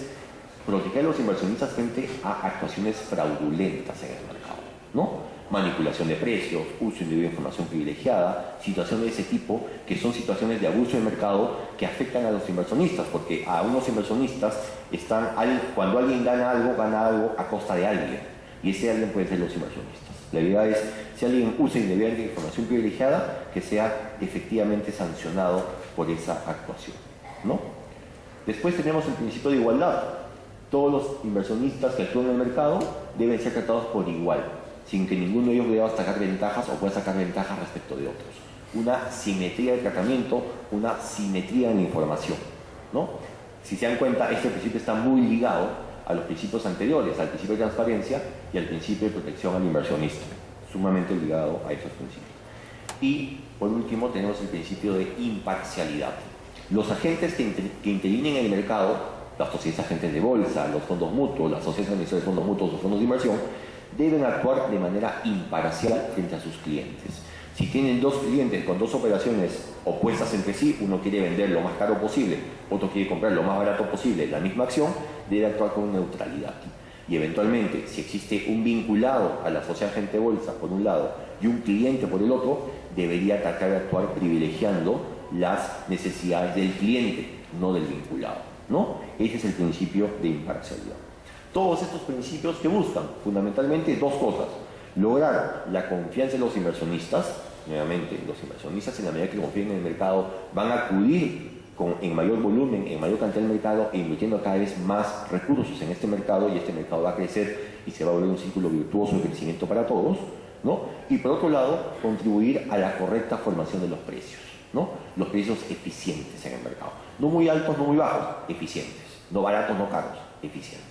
Speaker 1: proteger a los inversionistas frente a actuaciones fraudulentas en el mercado, ¿no? Manipulación de precios, uso indebido de información privilegiada, situaciones de ese tipo, que son situaciones de abuso de mercado que afectan a los inversionistas, porque a unos inversionistas cuando alguien gana algo a costa de alguien, y ese alguien puede ser los inversionistas. La idea es, si alguien usa indebidamente información privilegiada, que sea efectivamente sancionado por esa actuación, ¿no? Después tenemos el principio de igualdad. Todos los inversionistas que actúan en el mercado deben ser tratados por igual, sin que ninguno de ellos pueda sacar ventajas o pueda sacar ventajas respecto de otros. Una simetría de tratamiento, una simetría en la información, ¿no? Si se dan cuenta, este principio está muy ligado a los principios anteriores, al principio de transparencia y al principio de protección al inversionista, sumamente ligado a esos principios. Y por último tenemos el principio de imparcialidad. Los agentes que intervienen en el mercado, las sociedades agentes de bolsa, los fondos mutuos, las asociaciones emisores de fondos mutuos o fondos de inversión, deben actuar de manera imparcial frente a sus clientes. Si tienen dos clientes con dos operaciones opuestas entre sí, uno quiere vender lo más caro posible, otro quiere comprar lo más barato posible, la misma acción, debe actuar con neutralidad. Y eventualmente, si existe un vinculado a la sociedad agente de bolsa por un lado y un cliente por el otro, debería tratar de actuar privilegiando las necesidades del cliente, no del vinculado, ¿no? Ese es el principio de imparcialidad. Todos estos principios que buscan fundamentalmente dos cosas: lograr la confianza de los inversionistas. Nuevamente, los inversionistas, en la medida que confíen en el mercado, van a acudir en mayor volumen, en mayor cantidad del mercado e invirtiendo cada vez más recursos en este mercado, y este mercado va a crecer y se va a volver un círculo virtuoso de crecimiento para todos, ¿no? Y por otro lado, contribuir a la correcta formación de los precios, ¿no? Los precios eficientes en el mercado. No muy altos, no muy bajos, eficientes. No baratos, no caros, eficientes.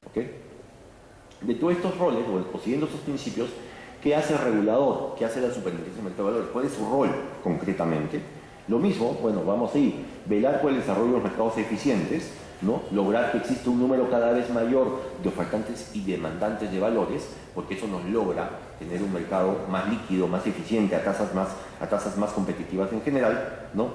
Speaker 1: ¿Ok? De todos estos roles, o siguiendo estos principios, ¿qué hace el regulador? ¿Qué hace la Superintendencia de Mercado de Valores? ¿Cuál es su rol concretamente? Lo mismo, bueno, vamos a ir, velar por el desarrollo de los mercados eficientes, ¿no? Lograr que exista un número cada vez mayor de ofertantes y demandantes de valores, porque eso nos logra tener un mercado más líquido, más eficiente, a tasas más competitivas en general, ¿no?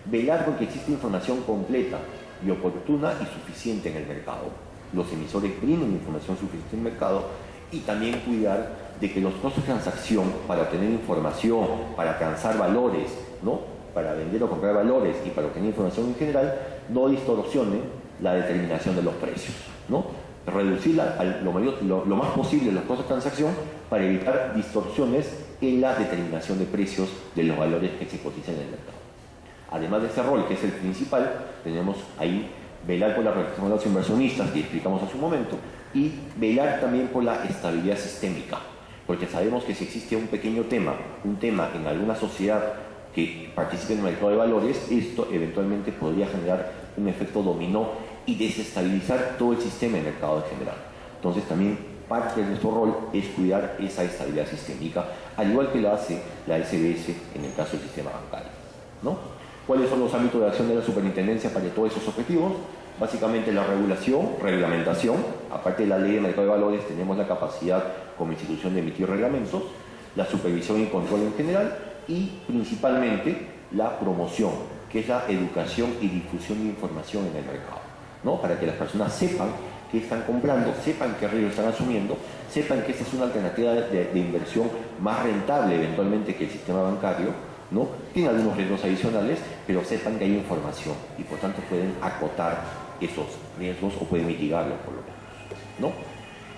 Speaker 1: Velar por que exista información completa y oportuna y suficiente en el mercado. Los emisores brinden información suficiente en el mercado, y también cuidar de que los costos de transacción para obtener información, para transar valores, ¿no? Para vender o comprar valores y para obtener información en general, no distorsionen la determinación de los precios, ¿no? Reducir lo más posible los costos de transacción para evitar distorsiones en la determinación de precios de los valores que se cotizan en el mercado. Además de ese rol, que es el principal, tenemos ahí velar por la protección de los inversionistas, que explicamos hace un momento, y velar también por la estabilidad sistémica, porque sabemos que si existe un pequeño tema, en alguna sociedad que participe en el mercado de valores, esto eventualmente podría generar un efecto dominó y desestabilizar todo el sistema de mercado en general. Entonces también parte de nuestro rol es cuidar esa estabilidad sistémica, al igual que lo hace la SBS en el caso del sistema bancario, ¿no? ¿Cuáles son los ámbitos de acción de la superintendencia para todos esos objetivos? Básicamente la reglamentación, aparte de la ley de mercado de valores, tenemos la capacidad como institución de emitir reglamentos, la supervisión y control en general, y principalmente la promoción, que es la educación y difusión de información en el mercado, ¿no? Para que las personas sepan qué están comprando, sepan qué riesgo están asumiendo, sepan que esta es una alternativa de inversión más rentable eventualmente que el sistema bancario, ¿no? Tiene algunos riesgos adicionales, pero sepan que hay información y por tanto pueden acotar esos riesgos o pueden mitigarlos por lo menos, ¿no?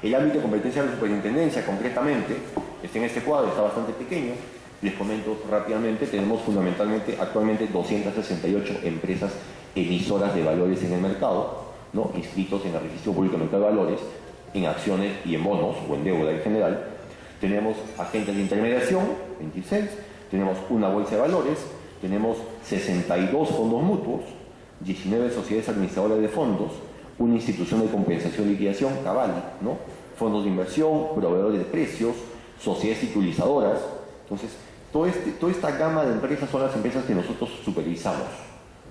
Speaker 1: El ámbito de competencia de la superintendencia concretamente está en este cuadro, está bastante pequeño. Les comento rápidamente, tenemos fundamentalmente actualmente 268 empresas emisoras de valores en el mercado, ¿no? Inscritos en el Registro Público de Mercado de Valores, en acciones y en bonos o en deuda en general. Tenemos agentes de intermediación, 26, tenemos una bolsa de valores, tenemos 62 fondos mutuos, 19 sociedades administradoras de fondos, una institución de compensación y liquidación, Cavalli, ¿no? Fondos de inversión, proveedores de precios, sociedades titulizadoras. Entonces, toda esta gama de empresas son las empresas que nosotros supervisamos,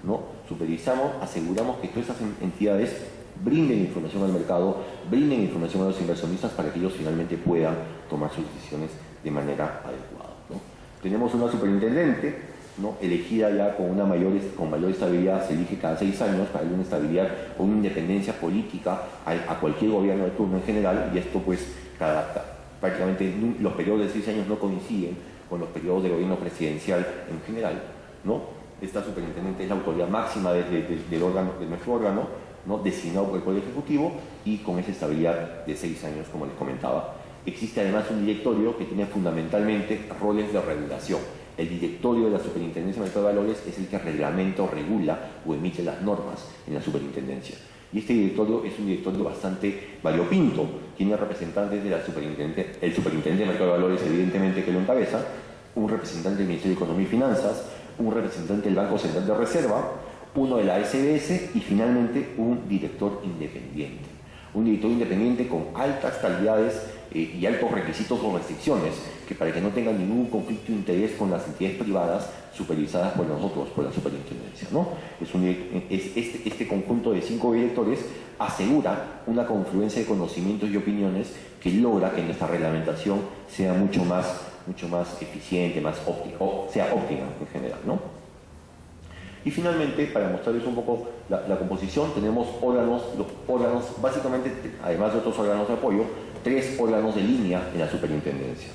Speaker 1: ¿no? Supervisamos, aseguramos que todas estas entidades brinden información al mercado, brinden información a los inversionistas para que ellos finalmente puedan tomar sus decisiones de manera adecuada, ¿no? Tenemos una superintendente, ¿no? Elegida ya con mayor estabilidad, se elige cada 6 años para darle una estabilidad o una independencia política a cualquier gobierno de turno en general, y esto pues prácticamente los periodos de 6 años no coinciden con los periodos de gobierno presidencial en general, ¿no? Esta superintendente es la autoridad máxima de nuestro órgano, ¿no? Designado por el Poder Ejecutivo y con esa estabilidad de 6 años, como les comentaba. Existe además un directorio que tiene fundamentalmente roles de regulación. El directorio de la Superintendencia de Mercado de Valores es el que reglamenta o regula o emite las normas en la superintendencia. Y este directorio es un directorio bastante variopinto. Tiene representantes de la superintendente, el superintendente de Mercado de Valores, evidentemente, que lo encabeza, un representante del Ministerio de Economía y Finanzas, un representante del Banco Central de Reserva, uno de la SBS y finalmente un director independiente. Un director independiente con altas calidades y altos requisitos o restricciones, que para que no tengan ningún conflicto de interés con las entidades privadas supervisadas por nosotros, por la superintendencia, ¿no? Este conjunto de 5 directores asegura una confluencia de conocimientos y opiniones que logra que nuestra reglamentación sea mucho más eficiente, más óptima, o sea óptima en general, ¿no? Y finalmente, para mostrarles un poco la composición, tenemos órganos, básicamente, además de otros órganos de apoyo, 3 órganos de línea en la superintendencia.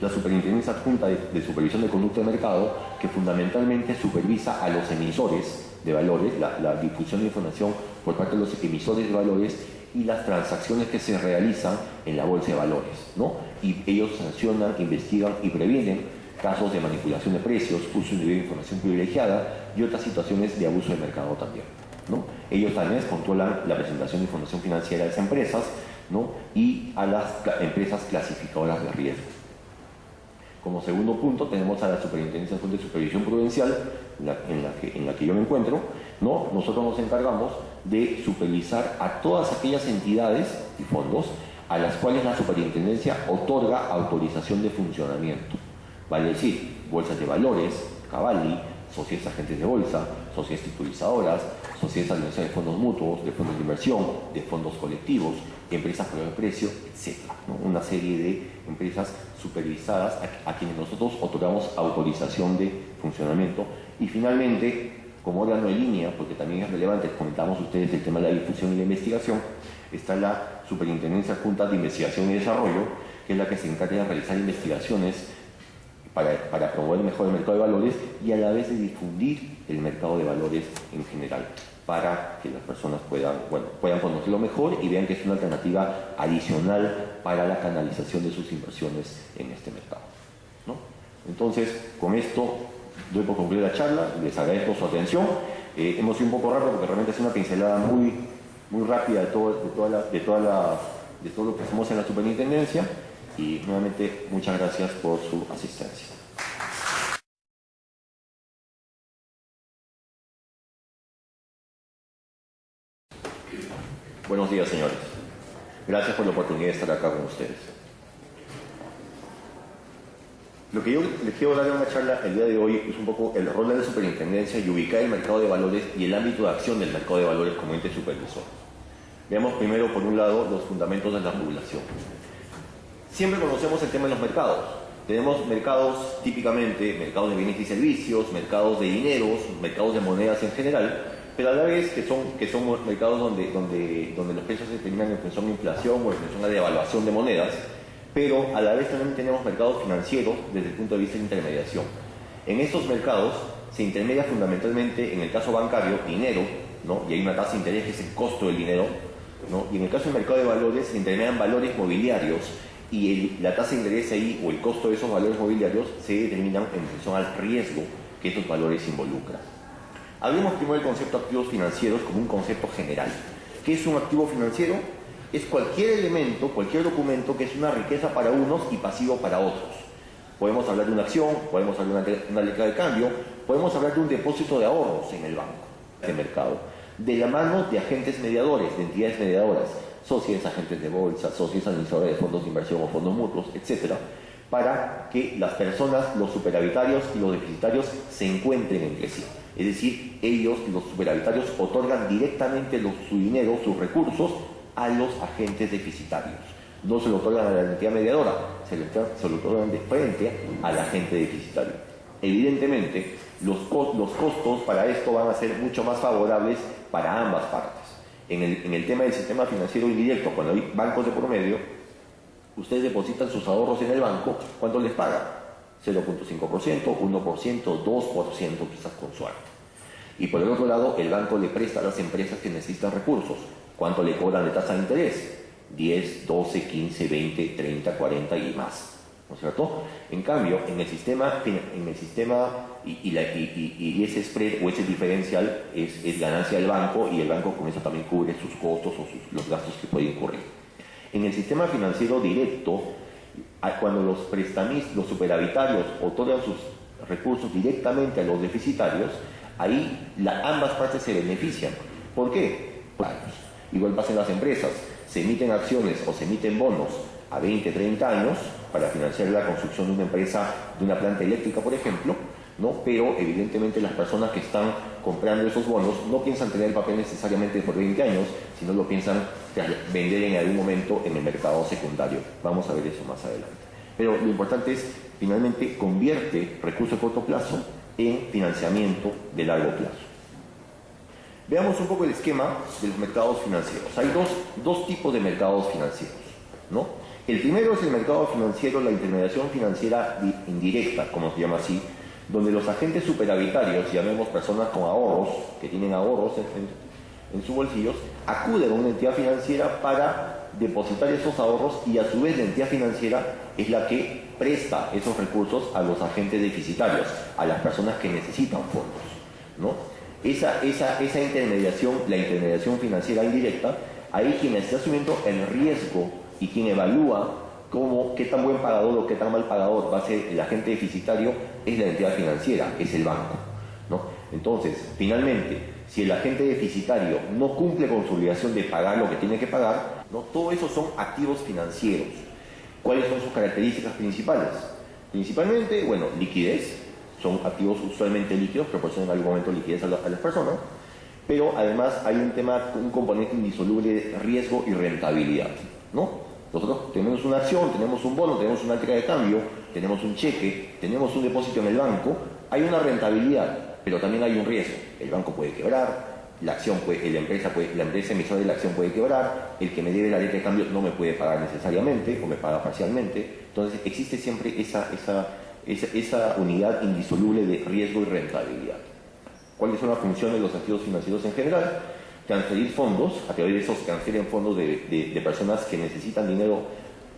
Speaker 1: La superintendencia adjunta de supervisión de conducta de mercado, que fundamentalmente supervisa a los emisores de valores, la difusión de información por parte de los emisores de valores y las transacciones que se realizan en la bolsa de valores, ¿no? Y ellos sancionan, investigan y previenen casos de manipulación de precios, uso indebido de información privilegiada y otras situaciones de abuso de mercado también, ¿no? Ellos también controlan la presentación de información financiera de esas empresas, ¿no? Y a las empresas clasificadoras de riesgo. Como segundo punto tenemos a la Superintendencia de Supervisión Prudencial, en la que yo me encuentro, ¿no? Nosotros nos encargamos de supervisar a todas aquellas entidades y fondos a las cuales la superintendencia otorga autorización de funcionamiento. Vale decir, bolsas de valores, Cavalli, sociedades agentes de bolsa, sociedades titulizadoras, sociedades administradoras de fondos mutuos, de fondos de inversión, de fondos colectivos, empresas por el precio, etc., ¿no? Una serie de empresas supervisadas a quienes nosotros otorgamos autorización de funcionamiento. Y finalmente, como órgano de línea, porque también es relevante, comentamos ustedes el tema de la difusión y la investigación, está la Superintendencia Adjunta de Investigación y Desarrollo, que es la que se encarga de realizar investigaciones para promover mejor el mercado de valores y a la vez de difundir el mercado de valores en general, para que las personas puedan conocerlo mejor y vean que es una alternativa adicional para la canalización de sus inversiones en este mercado, ¿no? Entonces, con esto doy por concluida la charla, les agradezco su atención. Hemos sido un poco rápido porque realmente es una pincelada muy rápida de todo lo que hacemos en la superintendencia, y nuevamente muchas gracias por su asistencia. Buenos días, señores. Gracias por la oportunidad de estar acá con ustedes. Lo que yo les quiero dar en una charla el día de hoy es un poco el rol de la superintendencia y ubicar el mercado de valores y el ámbito de acción del mercado de valores como ente supervisor. Veamos primero, por un lado, los fundamentos de la regulación. Siempre conocemos el tema de los mercados. Tenemos mercados, típicamente, mercados de bienes y servicios, mercados de dineros, mercados de monedas en general, pero a la vez que son mercados donde los precios se determinan en función de inflación o en función de devaluación de monedas, pero a la vez también tenemos mercados financieros desde el punto de vista de intermediación. En estos mercados se intermedia fundamentalmente, en el caso bancario, dinero, ¿no? Y hay una tasa de interés que es el costo del dinero, ¿no? Y en el caso del mercado de valores se intermedian valores mobiliarios, y la tasa de interés ahí o el costo de esos valores mobiliarios se determinan en función al riesgo que esos valores involucran. Hablemos primero del concepto de activos financieros como un concepto general. ¿Qué es un activo financiero? Es cualquier elemento, cualquier documento que es una riqueza para unos y pasivo para otros. Podemos hablar de una acción, podemos hablar de una letra de cambio, podemos hablar de un depósito de ahorros en el banco, de mercado, de la mano de agentes mediadores, de entidades mediadoras, socios, agentes de bolsa, socios administradores de fondos de inversión o fondos mutuos, etcétera, para que las personas, los superavitarios y los deficitarios se encuentren entre sí. Es decir, ellos, los superavitarios, otorgan directamente su dinero, sus recursos, a los agentes deficitarios. No se lo otorgan a la entidad mediadora, se lo otorgan de frente al agente deficitario. Evidentemente, los costos para esto van a ser mucho más favorables para ambas partes. En el tema del sistema financiero indirecto, cuando hay bancos de por medio, ustedes depositan sus ahorros en el banco, ¿cuánto les pagan? 0.5%, 1%, 2% quizás con suerte. Y por el otro lado, el banco le presta a las empresas que necesitan recursos. ¿Cuánto le cobran de tasa de interés? 10, 12, 15, 20, 30, 40 y más, ¿no es cierto? En cambio, en el sistema y ese spread o ese diferencial es ganancia del banco, y el banco con eso también cubre sus costos o los gastos que puede incurrir. En el sistema financiero directo, cuando los prestamistas, los superavitarios otorgan sus recursos directamente a los deficitarios, ahí ambas partes se benefician. ¿Por qué? Igual pasa en las empresas, se emiten acciones o se emiten bonos a 20, 30 años para financiar la construcción de una empresa, de una planta eléctrica, por ejemplo, ¿no? Pero evidentemente las personas que están comprando esos bonos no piensan tener el papel necesariamente por 20 años, sino lo piensan vender en algún momento en el mercado secundario. Vamos a ver eso más adelante. Pero lo importante es, finalmente, convierte recursos a corto plazo en financiamiento de largo plazo. Veamos un poco el esquema de los mercados financieros. Hay dos tipos de mercados financieros, ¿no? El primero es el mercado financiero, la intermediación financiera indirecta, como se llama así, donde los agentes superavitarios, llamemos personas con ahorros, que tienen ahorros en sus bolsillos, acuden a una entidad financiera para depositar esos ahorros, y a su vez la entidad financiera es la que presta esos recursos a los agentes deficitarios, a las personas que necesitan fondos, ¿no? Esa intermediación, la intermediación financiera indirecta, ahí quien está asumiendo el riesgo y quien evalúa qué tan buen pagador o qué tan mal pagador va a ser el agente deficitario es la entidad financiera, es el banco, ¿no? Entonces, finalmente, si el agente deficitario no cumple con su obligación de pagar lo que tiene que pagar, ¿no? Todo eso son activos financieros. ¿Cuáles son sus características principales? Principalmente, bueno, liquidez. Son activos usualmente líquidos, proporcionan en algún momento liquidez a las personas, pero además hay un componente indisoluble de riesgo y rentabilidad, ¿no? Nosotros tenemos una acción, tenemos un bono, tenemos una letra de cambio, tenemos un cheque, tenemos un depósito en el banco, hay una rentabilidad, pero también hay un riesgo. El banco puede quebrar, la empresa emisora de la acción puede quebrar, el que me debe la letra de cambio no me puede pagar necesariamente o me paga parcialmente. Entonces existe siempre esa unidad indisoluble de riesgo y rentabilidad. ¿Cuáles son las funciones de los activos financieros en general? Transferir fondos, a través de esos transfieren fondos de personas que necesitan dinero,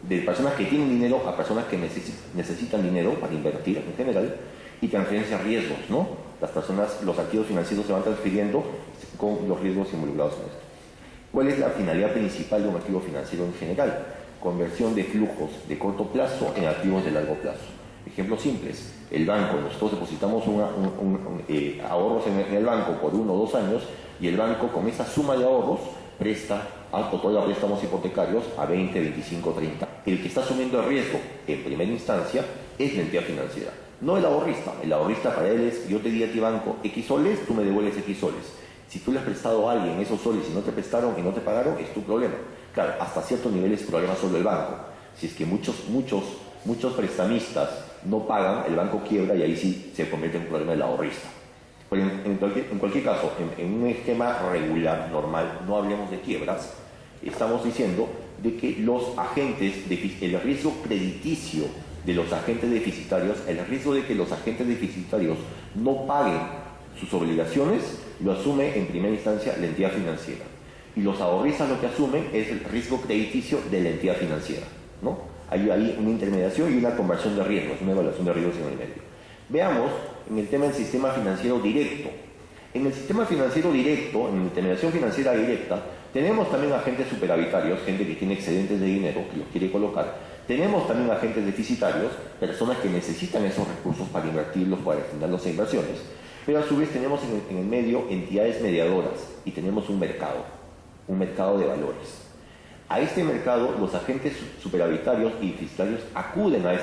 Speaker 1: de personas que tienen dinero a personas que necesitan dinero para invertir en general, y transferencia de riesgos, ¿no? Los activos financieros se van transfiriendo con los riesgos involucrados en esto. ¿Cuál es la finalidad principal de un activo financiero en general? Conversión de flujos de corto plazo en activos de largo plazo. Ejemplos simples: el banco, nosotros depositamos ahorros en el banco por 1 o 2 años, y el banco con esa suma de ahorros presta, otorga préstamos hipotecarios a 20, 25, 30. El que está asumiendo el riesgo en primera instancia es la entidad financiera, no el ahorrista. El ahorrista, para él es: yo te di a ti, banco, X soles, tú me devuelves X soles. Si tú le has prestado a alguien esos soles y no te prestaron y no te pagaron, es tu problema. Claro, hasta cierto nivel es problema solo el banco. Si es que muchos prestamistas no pagan, el banco quiebra y ahí sí se convierte en un problema del ahorrista. Pero en cualquier caso, en un esquema regular, normal, no hablemos de quiebras, estamos diciendo de que el riesgo crediticio de los agentes deficitarios, el riesgo de que los agentes deficitarios no paguen sus obligaciones, lo asume en primera instancia la entidad financiera. Y los ahorristas lo que asumen es el riesgo crediticio de la entidad financiera, ¿no? Hay una intermediación y una conversión de riesgos, una evaluación de riesgos en el medio. Veamos en el tema del sistema financiero directo. En el sistema financiero directo, en la intermediación financiera directa, tenemos también agentes superavitarios, gente que tiene excedentes de dinero, que los quiere colocar. Tenemos también agentes deficitarios, personas que necesitan esos recursos para invertirlos, para destinarlos a inversiones. Pero a su vez tenemos en el medio entidades mediadoras y tenemos un mercado de valores. A este mercado los agentes superavitarios y deficitarios acuden a